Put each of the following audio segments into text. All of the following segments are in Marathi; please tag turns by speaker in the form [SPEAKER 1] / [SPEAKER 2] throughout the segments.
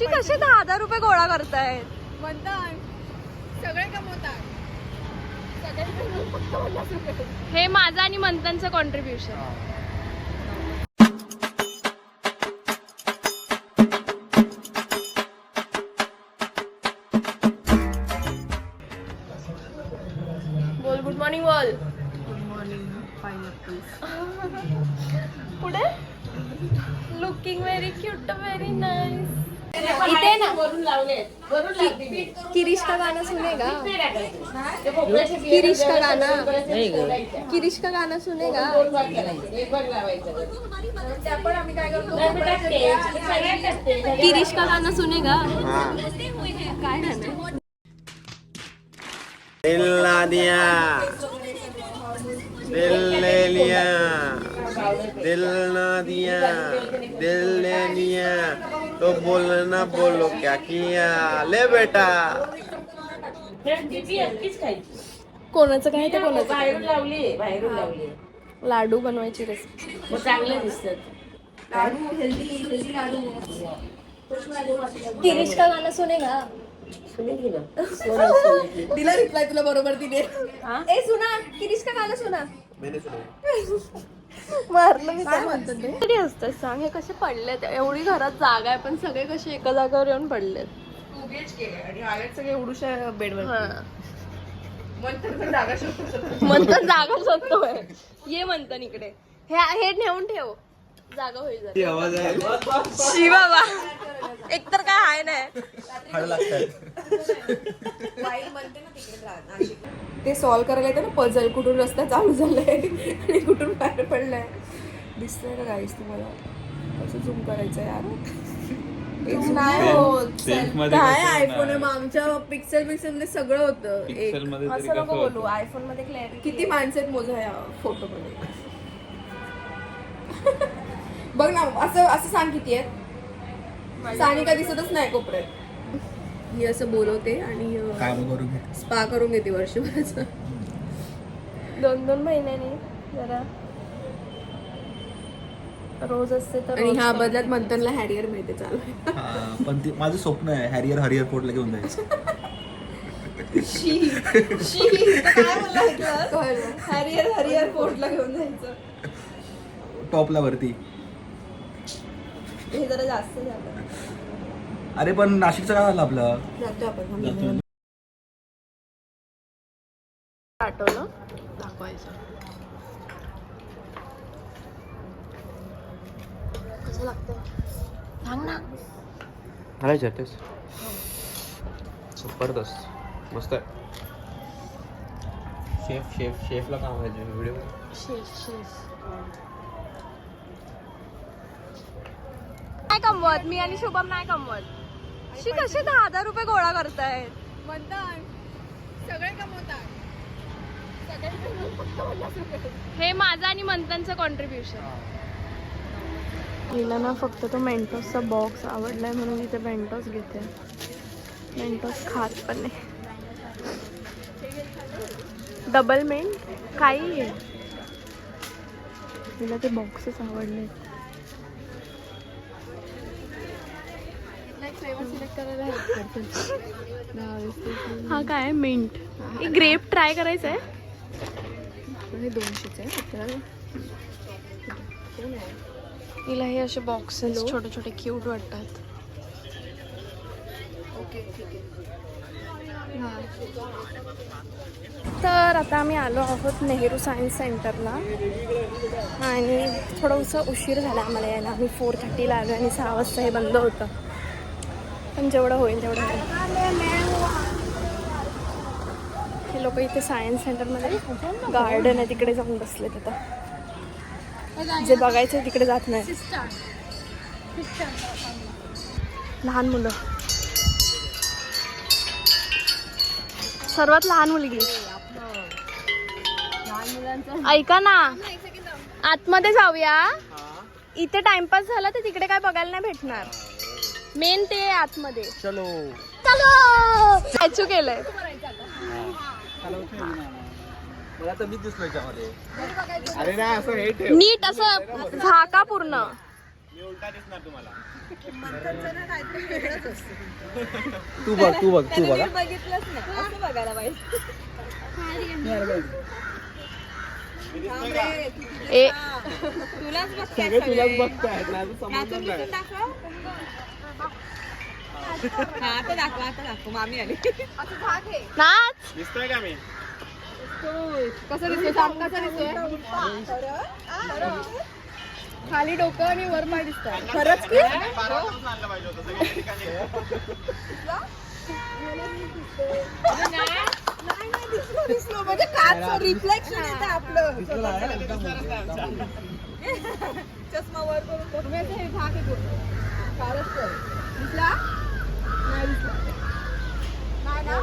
[SPEAKER 1] कसे 10,000 रुपये गोळा करतायत?
[SPEAKER 2] सगळे कमवतात.
[SPEAKER 1] हे माझं आणि मंथनचं कॉन्ट्रीब्युशन. बोल गुड मॉर्निंग बोल.
[SPEAKER 2] Good morning pineapple.
[SPEAKER 1] पुढे looking very cute very nice. इथे ना
[SPEAKER 2] वरून लावले.
[SPEAKER 1] किरीश का गाना सुनेगा? किरीश का गाना, किरीश का गाना सुनेगा?
[SPEAKER 2] एक बार लावायचं.
[SPEAKER 1] आपण आम्ही काय करतो, किरीश का गाना सुनेगा? काय गाणं?
[SPEAKER 3] दिल ना दिया, दिल ले लिया, दिल ना दिया, दिल ले लिया, तो बोलना बोलो क्या किया, ले बेटा.
[SPEAKER 1] कोणाचं काय ते कोणाचं?
[SPEAKER 2] बाहेरून लावली, बाहेरून लावली.
[SPEAKER 1] लाडू बनवायची रेसिपी.
[SPEAKER 2] चांगले दिसतात.
[SPEAKER 1] किरीश का गाना सुनेगा?
[SPEAKER 2] दिला रिप्लाय तुला बरोबर तिने.
[SPEAKER 1] ए सुना, किरीश का गाना सुना.
[SPEAKER 3] मैंने सुना.
[SPEAKER 1] मारलं मी काय म्हणतो ते. कधी असतं सांग, हे कसे पडलेत? एवढी घरात जागा आहे पण सगळे कसे एका जागेवर येऊन पडलेत.
[SPEAKER 2] आणि आल्यात सगळे उडूशा बेडवर.
[SPEAKER 1] म्हणतात जागा शोधतोय. ये म्हणतात इकडे. हे नेऊन ठेव, जागा होईल जरा.
[SPEAKER 3] आवाज आहे.
[SPEAKER 1] शी बाबा, एकतर काय हाय नाही.
[SPEAKER 3] हाड लागतात.
[SPEAKER 2] ते सॉल्व्ह करायला येतं ना पझल, कुठून रस्ता चालू झालाय आणि कुठून बाहेर पडलाय. दिसतंय का गाईस तुम्हाला? कसं झूम करायचं यार? नाही होत. काय आयफोन आहे मग, आमच्या पिक्सेल मध्ये सगळं होतं.
[SPEAKER 1] असं नको बोलू, आयफोन मध्ये क्लॅरिटी.
[SPEAKER 2] किती माणसं आहेत मोजा या फोटो मध्ये. बघ ना, असं सांग किती आहेत. सानिका दिसतच नाही कोपऱ्यात. ही असं बोलवते आणि स्पा करून घेते वर्षभराचं.
[SPEAKER 1] 2-2 महिन्याने जरा रोज असते तर.
[SPEAKER 2] आणि ह्या बदल्यात मंथनला हॅरियर मिळते. चालू आहे.
[SPEAKER 4] पण ते माझं स्वप्न आहे, हॅरियर हरियर पोर्टला घेऊन जायचं.
[SPEAKER 2] हॅरियर हॅरियर पोर्टला घेऊन जायचं.
[SPEAKER 4] टॉपला वरती.
[SPEAKER 2] हे जरा जास्त झालं.
[SPEAKER 4] अरे पण नाशिकचं काय झालं आपलं?
[SPEAKER 2] जातो आपण.
[SPEAKER 1] आठवलं
[SPEAKER 2] दाखवायचं.
[SPEAKER 1] कसं लागतं सांग ना.
[SPEAKER 3] अरे जटेस जबरदस्त, मस्त आहे. शेफला काम आहे व्हिडिओ.
[SPEAKER 1] शेफ नाही कमवत मी आणि शुभम नाही कमवत. शी कसे 10,000 रुपये गोळा करतायत?
[SPEAKER 2] मंथन सगळे कमवतात.
[SPEAKER 1] हे माझं आणि मंथनचं कॉन्ट्रीब्युशन. हिला ना फक्त तो मेंटोसचा बॉक्स आवडलाय म्हणून इथे मेंटोस घेते. मेंटोस खात पण नाही. डबल मेंट काही आहे. हिला ते बॉक्सेस आवडले. हा काय मिंट. ग्रेप ट्राय करायचं आहे.
[SPEAKER 2] 200 आहे.
[SPEAKER 1] हिला हे असे बॉक्सेस छोटे छोटे क्यूट वाटतात. तर आता आम्ही आलो आहोत नेहरू सायन्स सेंटरला आणि थोडंसं उशीर झाला आम्हाला यायला. आम्ही 4:30ला आलो आणि 6 वाजता हे बंद होतं. पण जेवढं होईल तेवढं होईल. हे लोक इथे सायन्स सेंटरमध्ये गार्डन आहे तिकडे जाऊन बसले. तिथं जे बघायचं तिकडे जात नाही. लहान मुलं, सर्वात लहान मुलगी. ऐका ना, आतमध्ये जाऊया. इथे टाइमपास झाला तर तिकडे काय बघायला नाही भेटणार. मेन ते आतमध्ये.
[SPEAKER 4] चलो
[SPEAKER 1] चलो स्टॅच्यू केलंय.
[SPEAKER 4] मला तर मी दिसलो याच्यामध्ये. अरे नाही असं हे ठेव.
[SPEAKER 1] नीट असं झाका पूर्ण.
[SPEAKER 3] मी उलटा दिसणार तुम्हाला.
[SPEAKER 4] तू बघ तू बघ तू बघ
[SPEAKER 2] बघितलंच नाही असं बघायला पाहिजे.
[SPEAKER 3] मी दिसतोय का?
[SPEAKER 1] ए
[SPEAKER 2] तुलाच बघताय
[SPEAKER 3] सगळे तुलाच बघतायत. माझं समजून नाही.
[SPEAKER 2] आता दाखव मामी आली.
[SPEAKER 1] नाच.
[SPEAKER 3] दिसतोय का मी?
[SPEAKER 2] कसं दिसतोय सांग, कसं दिसतोय? खाली डोकं आणि वर पाय दिसतात. खरंच की
[SPEAKER 3] बारामतीतून आणलं पाहिजे होतं सगळ्या ठिकाणी.
[SPEAKER 2] दिसलो म्हणजे काच रिफ्लेक्शन येतं आपलं. चष्मा वर करून बघ. हे भाग आहे पूर्ण. फारच कर. दिसला? नाही दिसला. नाही ना?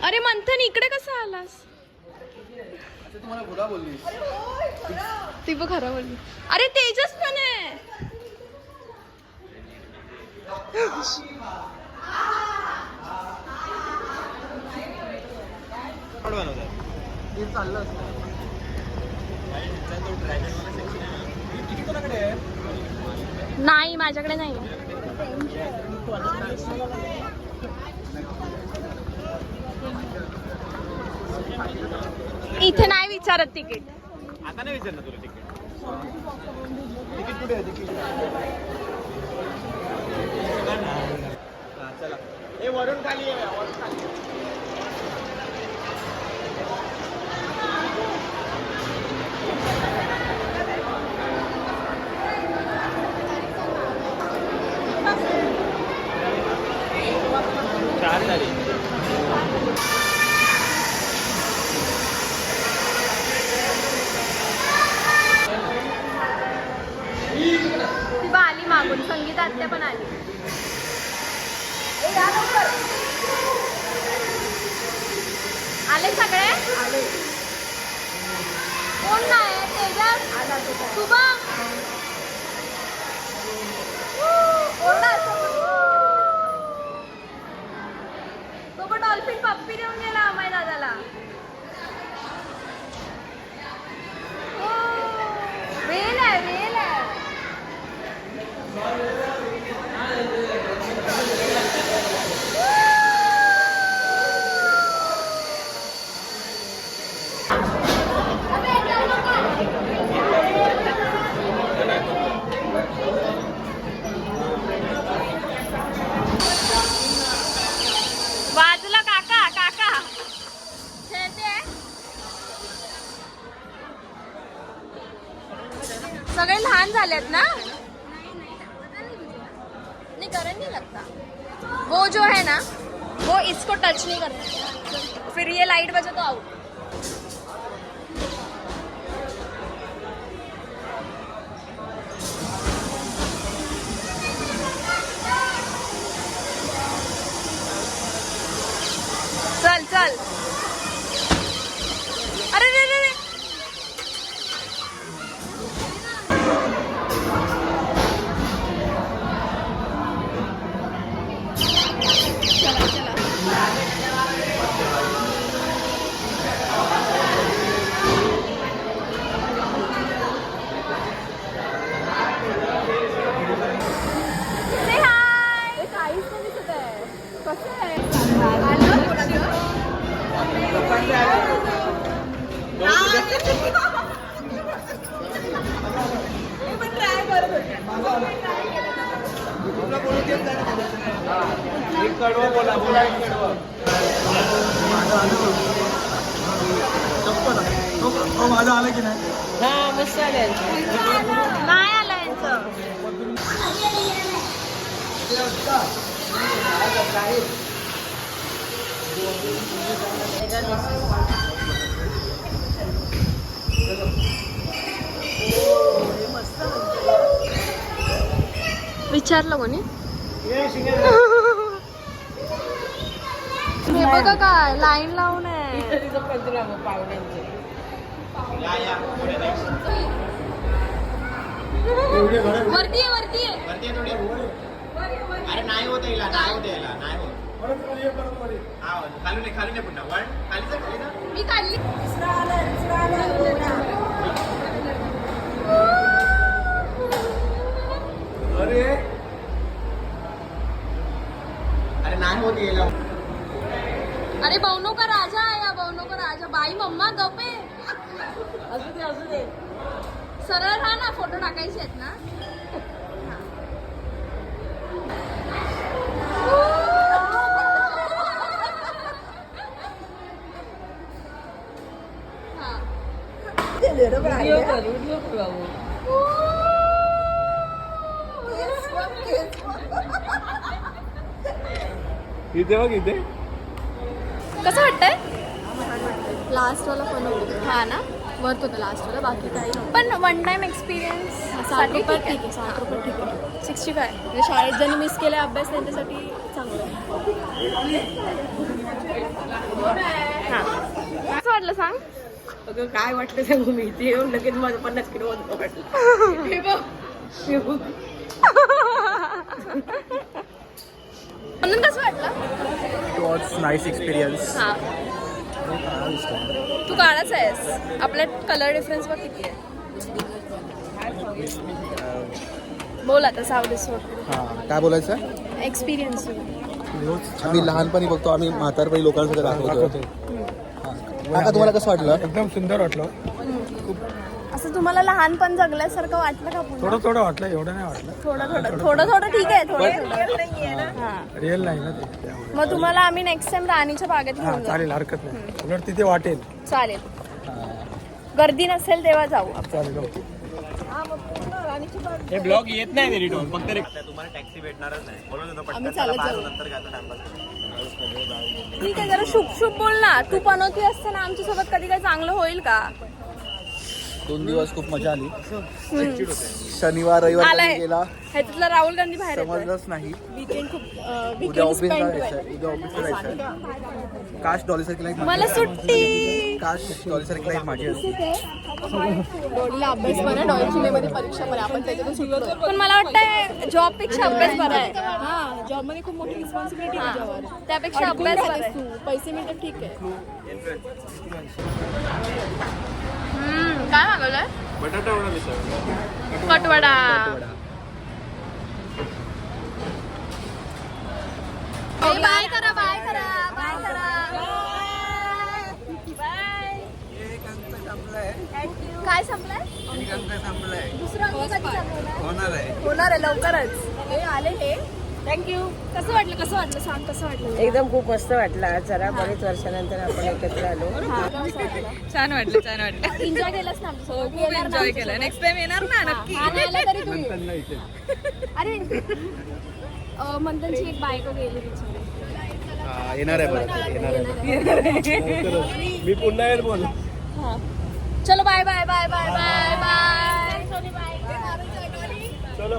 [SPEAKER 1] अरे मंथन इकडे कसा आलास?
[SPEAKER 4] तुम्हाला बोला बोलली
[SPEAKER 1] ती पण खरं बोलली. अरे तेजस पण आहे.
[SPEAKER 4] ते चाललं असतं तिकीट कोणाकडे आहे?
[SPEAKER 1] नाही माझ्याकडे नाही. इथे नाही विचारत तिकीट.
[SPEAKER 3] आता नाही विचारलं तुला तिकीट.
[SPEAKER 4] तिकीट कुठे आहे तिकीट?
[SPEAKER 3] हा, चला. हे वरून खाली आहे, वरून खाली आहे. चार झाली.
[SPEAKER 1] ती बा आली मागून. संगीता आत्या पण आली. आले सगळे? कोण नाही? तेजस, शुभम. तो पण डॉल्फिन पप्पी देऊन गेला अमाय दादाला. वेल आहे, वेल आहे. बाजूला काका, काका खेळते. सगळे लहान झालेत ना? नहीं करंट नहीं लगता. वो जो है ना वो इसको टच नहीं करता. फिर ये लाइट बजे तो आउट. चल चल. अरे रे रे रे. Say hi. काहीच नाही दिसत आहे. कसं आहे?
[SPEAKER 3] एक कडवं बोला, बोला एक कडवं.
[SPEAKER 4] माझं आलं की नाही?
[SPEAKER 1] नाही आलं यांचं. विचारलं कोणी? हे बघा काय लाईन लावून आहे.
[SPEAKER 3] वरती
[SPEAKER 1] वरती आहे, वरती आहे.
[SPEAKER 3] वरती आहे थोडी. अरे नाही होत याला, नाही होत याला, नाही होत. खाली नाही पुन्हा वन खाली ना
[SPEAKER 1] मी काढली.
[SPEAKER 3] अरे अरे नाही होत गेला.
[SPEAKER 1] अरे बवनो का राजा आया, बवनो का राजा. बाई मम्मा गपे. असू दे सरळ राहा ना, फोटो टाकायचे आहेत ना.
[SPEAKER 3] इथे बघ इथे.
[SPEAKER 1] कसं वाटतंय?
[SPEAKER 2] लास्ट वाला पण होतं.
[SPEAKER 1] हा ना.
[SPEAKER 2] वर्थ होतं लास्ट वाला, बाकी काही नव्हतं.
[SPEAKER 1] पण वन टाइम एक्सपिरियन्स
[SPEAKER 2] 60 रुपये ठीक आहे, 60 रुपये ठीक आहे.
[SPEAKER 1] 65.
[SPEAKER 2] म्हणजे शाळेत ज्यांनी मिस केले अभ्यास त्यांच्यासाठी चांगलं आहे.
[SPEAKER 1] हा. कसं वाटलं सांग?
[SPEAKER 2] अगं काय वाटलं सांगू मी, ते येऊन लगेच माझं 50 किलो वाटलं.
[SPEAKER 1] म्हणून कसं वाटलं?
[SPEAKER 4] It was nice experience.
[SPEAKER 1] हा. तू काळाच आहेस. आपल्या कलर डिफरन्स बघ किती आहे. बोल आता सावलीसवर
[SPEAKER 4] हा काय बोलायचं
[SPEAKER 1] एक्सपिरियन्स.
[SPEAKER 4] आम्ही लहानपणी बघतो, आम्ही म्हातारपणी लोकांसोबत दाखवतो. काका तुम्हाला कसं वाटलं?
[SPEAKER 5] एकदम सुंदर वाटलं.
[SPEAKER 1] असं तुम्हाला लहानपण जगल्यासारखं वाटलं का पुन्हा?
[SPEAKER 5] थोडं वाटलं, एवढं नाही वाटलं.
[SPEAKER 1] थोडं ठीक आहे. थोडं हा.
[SPEAKER 5] रिअल नाही ना ते त्यामुळे.
[SPEAKER 1] मग तुम्हाला आम्ही नेक्स्ट टाइम राणीच्या बागेत
[SPEAKER 5] हा
[SPEAKER 1] घेऊन जाऊ.
[SPEAKER 5] चालेल, हरकत नाही. उलट तिथे वाटेल.
[SPEAKER 1] चालेल. गर्दी नसेल तेव्हा जाऊ आपण.
[SPEAKER 5] चालेल, ओके.
[SPEAKER 3] हे ब्लॉग येत नाही तरी टोन फक्त तुम्हाला टॅक्सी भेटणारच नाही. बोलत होतो
[SPEAKER 2] आम्ही
[SPEAKER 3] पटकन
[SPEAKER 2] चालत
[SPEAKER 3] चला,
[SPEAKER 2] जाऊ.
[SPEAKER 3] नंतर काय टाइमपास.
[SPEAKER 1] ठीक आहे, जरा शुभ बोल ना. तू पनवती असताना आमच्यासोबत कधी काय चांगलं होईल का?
[SPEAKER 4] 2 दिवस खूप मजा आली. शनिवार रविवार
[SPEAKER 1] आलाय.
[SPEAKER 4] कधी गेला
[SPEAKER 1] ह्याच्यातला राहुल गांधी बाहेर येतोय.
[SPEAKER 4] समजलंच नाही.
[SPEAKER 2] वीकेंड खूप
[SPEAKER 4] उद्या ऑफिसला जायचंय, उद्या ऑफिसला जायचंय. काश डॉलीसारखी लाईफ
[SPEAKER 1] मला सुट्टी.
[SPEAKER 4] काश डॉलीसारखी लाईफ माझी असती.
[SPEAKER 2] डॉलीला अभ्यास बरा, डॉलीची मेमध्ये परीक्षा बरा, आपण त्याच्यातून सुटलो.
[SPEAKER 1] पण मला वाटतं जॉब पेक्षा अभ्यास बरा आहे.
[SPEAKER 2] हा, जॉब मध्ये खूप मोठी रिस्पॉन्सिबिलिटी आहे तुझ्यावर.
[SPEAKER 1] त्यापेक्षा अभ्यास बरा आहे.
[SPEAKER 2] तू पैसे मिळतात ठीक आहे.
[SPEAKER 1] काय मागवलंय?
[SPEAKER 3] बटाटा वडा मिसळ.
[SPEAKER 1] कटवडा. बाय करा, बाय करा, बाय करा. काय संपलंय? दुसरं अंक कधी संपवणार? होणार आहे लवकरच. हे आले हे. थँक्यू. कसं वाटलं सांग, कसं वाटलं?
[SPEAKER 6] एकदम खूप मस्त वाटलं. आज जरा बरेच वर्षानंतर आपण एकत्र आलो.
[SPEAKER 7] छान वाटलं.
[SPEAKER 1] एन्जॉय केलंस ना आमच्यासोबत?
[SPEAKER 7] खूप एन्जॉय केलं. नेक्स्ट टाइम येणार ना नक्की.
[SPEAKER 1] हा, नाही आला तरी तू ये. अरे मंथनची एक बायको गेली तिची.
[SPEAKER 4] येणार आहे बरं, येणार आहे.
[SPEAKER 3] मी पुन्हा येईल बोल.
[SPEAKER 1] चलो bye bye bye bye bye bye.
[SPEAKER 3] चलो.